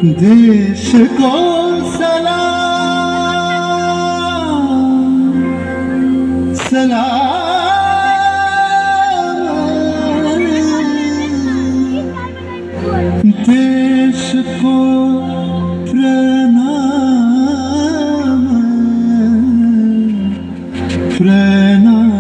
देश को सलाम सलाम, देश को प्रणाम प्रणाम।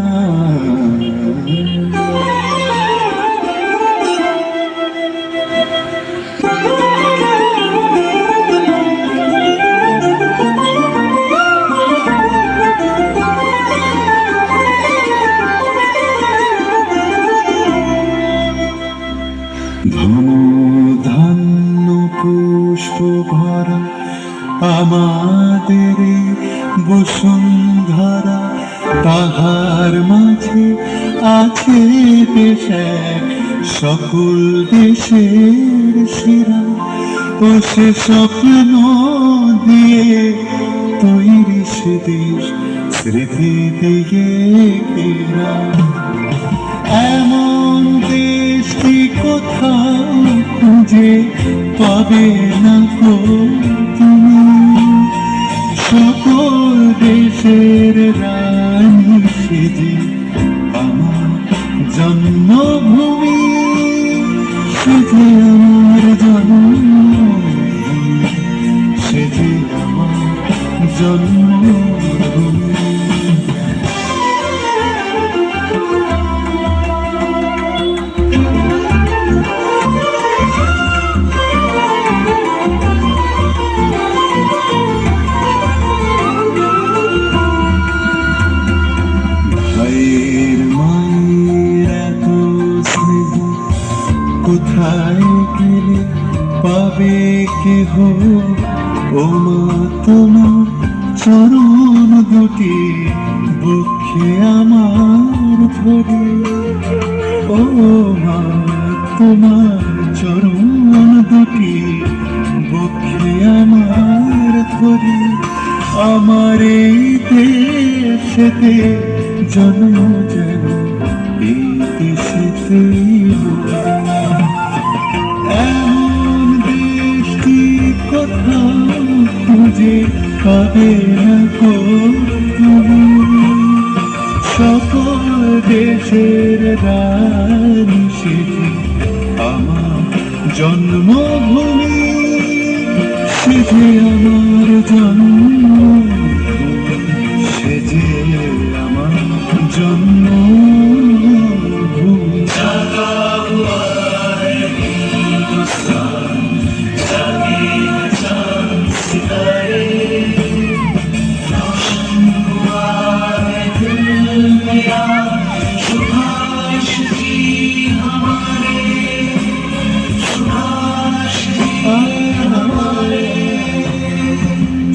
ধনধান্য পুষ্প ভরা আমাদের বসুন্ধরা, তাহার মাঝে আছে দেশ এক, সকল দেশের সেরা। ও সে স্বপ্ন দিয়ে তৈরি সে দেশ, স্মৃতি দিয়ে ঘেরা। এমন দেশটি কোথাও খুঁজে পাবে না গো তুমি, সকল দেশের রানী সেজে আমার জন্মভূমি, সেজে আমার জন্মভূমি, সেজে আমার জন্মভূমি। কোথায় গেলে পাবে কেহ ও মা তোমার চরণ দুটি বক্ষে আমার ধরে। ও মা তোমার চরণ দুটি বক্ষে আমার ধরে, আমার এই দেশেতে জন্ম যেন এই দেশেতেই এমন দেশটি কোথাও খুঁজে পাবে না গো তুমি, সকল দেশের রানী সেজে আমার জন্মভূমি, সেজে আমার জন্মভূমি, সেজে আমার জন্মভূমি।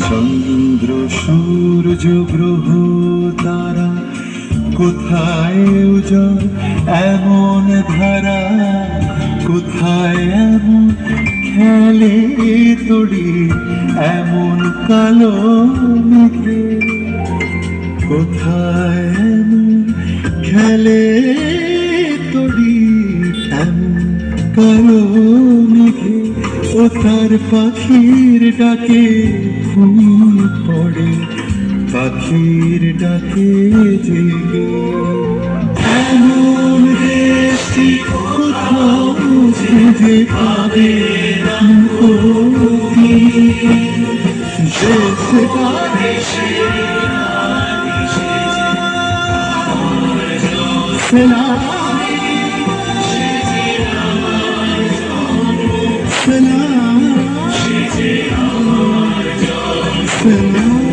চন্দ্র সূর্য গ্রহ তারা কোথায় উজ্জ্বল এমন ধারা, কোথায় এমন খেলে তড়ি এমন কালো মেঘে, কোথায় এমন খেলে তড়ি এমন কালো মেঘে। ও তার পাখির ডাকে ঘুমিয়ে পড়ে, পাখির ডাকে জেগে। এমন দেশটি কোথাও খুঁজে পাবে না গো তুমি, দেশটা সালাম সালাম সালাম।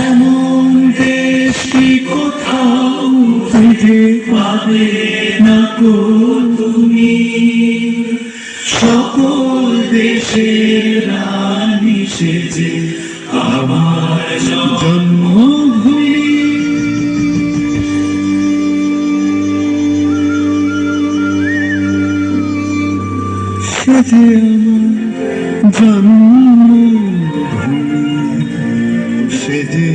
এমন দেশটি কোথাও খুঁজে পাবে না গো তুমি, সকল দেশের রানী সেজে আমার জন্মভূমি, সেজে আমার জন্মভূমি, সেজে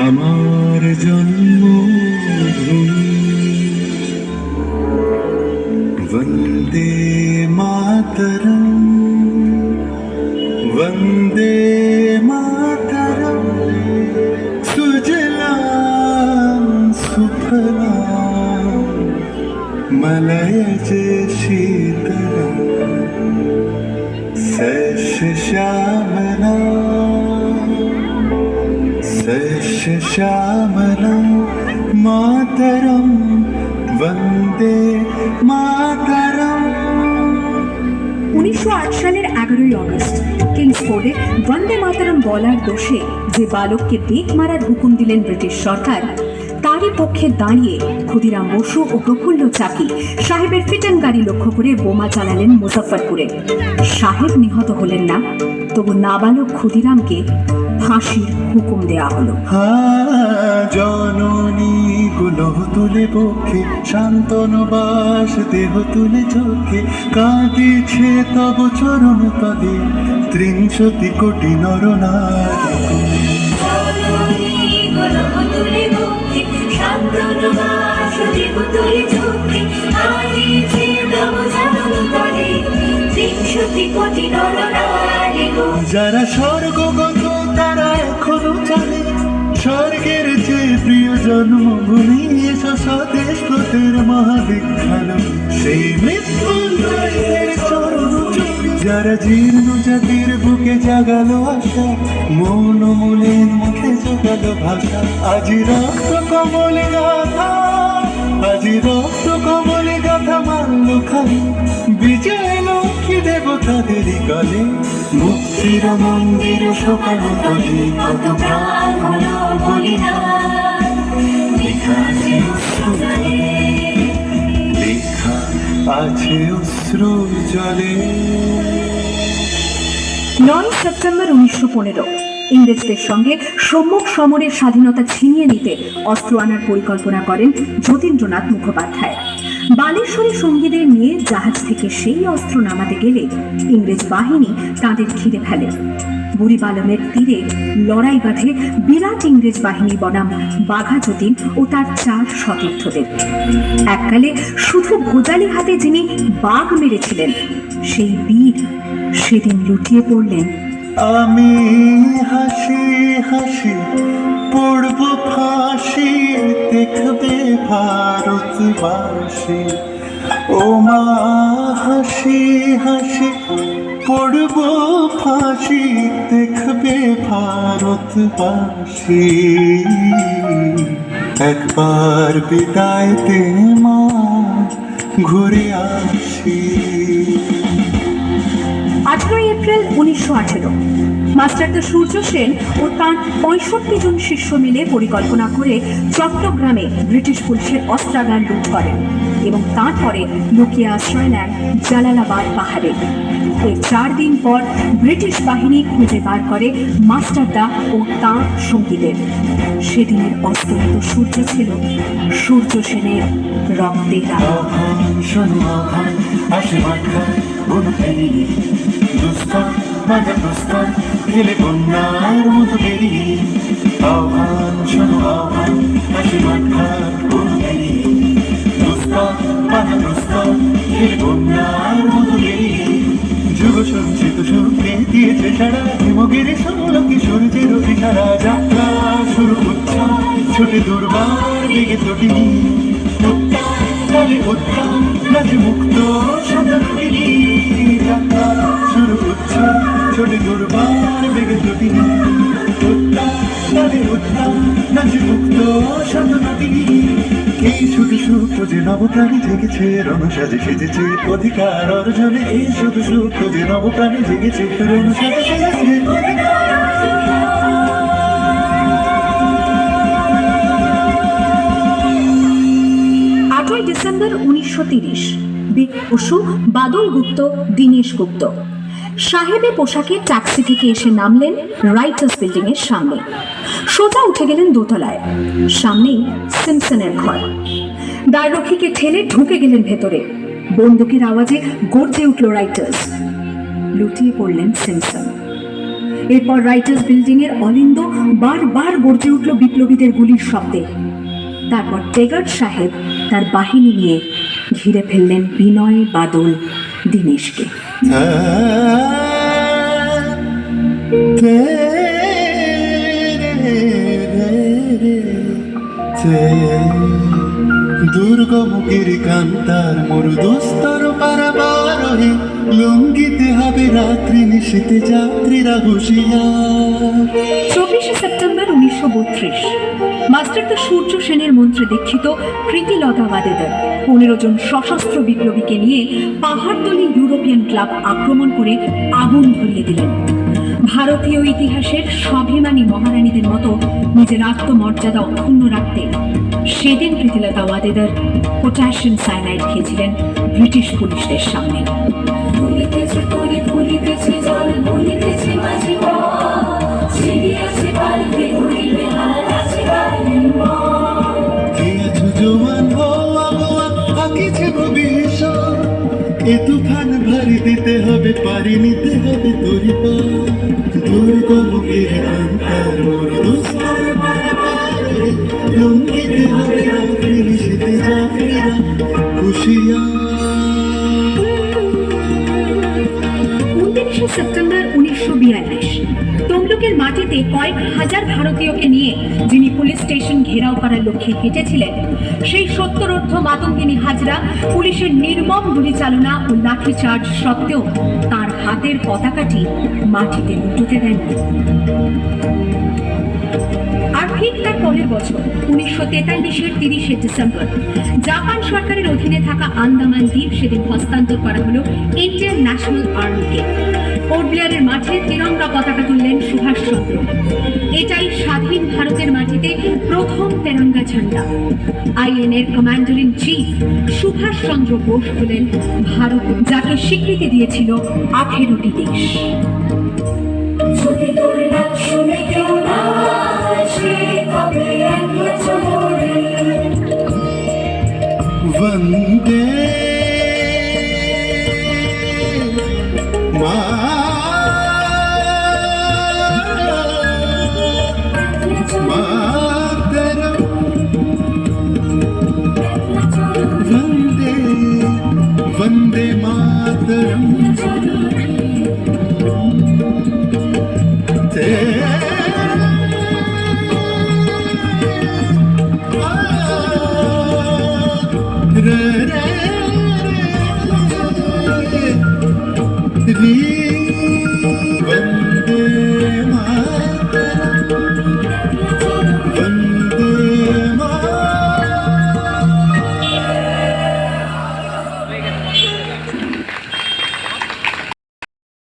আমার জন্মভূমি। वंदे मातरम। भावना मलय जे शीतल सश श्यामला सश श्यामला मातरम वंदे मातरम। 1908 সালের 11ই অগস্ট কিংসফোর্ডে বন্দে মাতরম বলার দোষে যে বালককে বেত মারার হুকুম দিলেন ব্রিটিশ সরকার, তারই পক্ষে দাঁড়িয়ে ক্ষুদিরাম বসু ও প্রফুল্ল চাকি সাহেবের ফিটন গাড়ি লক্ষ্য করে বোমা চালালেন মুজফ্ফরপুরে। সাহেব নিহত হলেন না, তবু নাবালক ক্ষুদিরামকে ফাঁসির হুকুম দেয়া হলো। জননী গুলো তুলে পক্ষে শান্তনবাস দেহ তুলে চোখে কাঁদিছে তব চরণ তলে ৩০ কোটি নরনারী। যারা স্বর্গগত তারা এখনো জানে স্বর্গের যে প্রিয় জন্মভূমি এসো স্বদেশ ব্রতের মহাবিখ্যাত সেই মৃত্যুঞ্জয়ের চরণ চুরি। যারা জীর্ণ জাতির বুকে জাগালো আশা মন মূলের মুখে জোগালো ভাষা আজি রক্ত কমলে গাথা আজি রক্ত কমলে গাথা মারল খালি বিজয় লক্ষ্মী দেবতাদেরই গলে মুক্তির মন্দির সকাল তলে কত প্রাণ হলো বলিদান লেখা আছে অশ্রু জলে লেখা আছে অশ্রু জলে। 9 সেপ্টেম্বর 1915 ইংরেজদের সঙ্গে সম্মুখ সমরের স্বাধীনতা ছিনিয়ে নিতে অস্ত্র আনার পরিকল্পনা করেন যতীন্দ্রনাথ মুখোপাধ্যায়। বালেশ্বরী সঙ্গীদের নিয়ে জাহাজ থেকে সেই অস্ত্র নামাতে গেলে ইংরেজ বাহিনী তাদের ঘিরে ফেলে। বুড়িবালমের তীরে লড়াই বাঁধে বিরাট ইংরেজ বাহিনী বনাম বাঘা যতীন ও তার 4 সতীর্থদের। এককালে শুধু ভোজালি হাতে যিনি বাঘ মেরেছিলেন সেই বীর সেদিন লুটিয়ে পড়লেন। আমি হাসি হাসি পড়ব ফাঁসি দেখবে ভারতবাসী ও মা হাসি হাসি পড়ব ফাঁসি দেখবে ভারতবাসী একবার বিদায় দে মা ঘুরে আসি। 18 এপ্রিল 1918 মাস্টারদা সূর্য সেন ও তাঁর 65 জন শিষ্য মিলে পরিকল্পনা করে চট্টগ্রামে ব্রিটিশ পুলিশের অস্ত্রাগার লুট করেন এবং তারপরে লুকিয়ে আশ্রয় নেন জালালাবাদ পাহাড়ে। এর 4 দিন পর ব্রিটিশ বাহিনী খুঁজে বার করে মাস্টারদা ও তাঁর সঙ্গীদের। সেদিনের অস্তমিত সূর্য ছিল সূর্য সেনের রক্তের বন্যার মতো বেরিয়ে আহ্বান শোনো আহ্বান হাসি মাখার বন্যার মতো বেরিয়ে যুগ সঞ্চিত শক্তি দিয়েছে সারা হিমগিরি সমলকি সূর্যের অভিসারা যাত্রা শুরু হচ্ছে ছোটে দুর্বার বেগে তটি তালে উত্তম নাচে মুক্ত সন্তানি যাত্রা শুরু হচ্ছে ছোটে দুর্বার বেগে তটি তালে উত্তম নাচে মুক্ত সন্তানি। এই শুধু সূক্ষ্ম যে নবপ্রাণী জেগেছে রণসাজে সেজেছে অধিকার অর্জনে এই শুধু সূক্ষ্ম যে নবপ্রাণী জেগেছে রণসাজে সেজেছে অধিকার। 8 ডিসেম্বর 1930 বসু, বাদল গুপ্ত, দীনেশ গুপ্ত সাহেবের পোশাকে ট্যাক্সি থেকে এসে নামলেন রাইটার্স বিল্ডিং এর সামনে। সোজা উঠে গেলেন দোতলায়। সামনেই সিমসনের ঘর। দ্বাররক্ষীকে ঠেলে ঢুকে গেলেন ভেতরে। বন্দুকের আওয়াজে গর্জে উঠল রাইটার্স। লুটিয়ে পড়লেন সিমসন। এরপর রাইটার্স বিল্ডিং এর অলিন্দ বারবার গর্জে উঠল বিপ্লবীদের গুলির শব্দে। তারপর টেগার্ট সাহেব তার বাহিনী নিয়ে ঘিরে ফেললেন বিনয়, বাদল, দীনেশকে। तेरे দুর্গম গিরিকান্তার মরুদুস্তর পারাবারোহে লঙ্ঘিতে হবে রাত্রি নিশীতে যাত্রীরা হুঁশিয়ার। 24শে সেপ্টেম্বর 1932 মাস্টারদা সূর্য সেনের মন্ত্রে দীক্ষিত প্রীতিলতা ওয়াদেদার 15 জন সশস্ত্র বিপ্লবীকে নিয়ে পাহাড়তলি ইউরোপিয়ান ক্লাব আক্রমণ করে আগুন ধরিয়ে দিলেন। ভারতীয় ইতিহাসের স্বাভিমানী মহারানীদের মতো নিজের আত্মমর্যাদা অক্ষুণ্ণ রাখতে সেদিন প্রীতিলতা ওয়াদেদার পটাশিয়াম সায়ানাইড খেয়েছিলেন ব্রিটিশ পুলিশদের সামনে। ফুলিতেছে তরি ফুলিতেছে জল ভুলিতেছে মাঝি ছিড়িয়াছে পালকে ঘুরিবে হাল আছে কে আছো জোয়ান হওয়া হওয়া আঁকিছে ভবিষ্যৎ, এ তুফান ভারী দিতে হবে পারি নিতে হবে তরি পার। দুর্গম গিরিকান্তার মরুদুস্তর পারাবারে লঙ্ঘিতে হবে রাত্রি নিশীতে যাত্রীরা হুঁশিয়ার। 29শে সেপ্টেম্বর 1942 তমলুকের মাটিতে কয়েক হাজার ভারতীয়কে নিয়ে যিনি পুলিশ স্টেশন ঘেরাও করার লক্ষ্যে হেঁটেছিলেন, সেই সত্তরোর্ধ্ব মাতঙ্গিনী হাজরা পুলিশের নির্মম গুলিচালনা ও লাঠিচার্জ সত্ত্বেও তার হাতের পতাকাটি মাটিতে লুটোতে দেননি। আর ঠিক তার পরের বছর 1943-এর 30শে ডিসেম্বর জাপান সরকারের অধীনে থাকা আন্দামান দ্বীপ সেদিন হস্তান্তর করা হলো ইন্ডিয়ান ন্যাশনাল আর্মিকে। পোর্ট ব্লেয়ারের মাঠে তিরঙ্গা পতাকা তুললেন সুভাষচন্দ্র। এটাই স্বাধীন ভারতের মাটিতে প্রথম তেরঙ্গা ঝান্ডা। আইএনএর commander in chief Subhash Chandra Bose হলেন ভারত, যাকে স্বীকৃতি দিয়েছিল 18টি দেশ। যদি তোর নাম শুনে কেউ না আসে তবে একলা চলে वंदे मातरम वंदे वंदे मातरम रे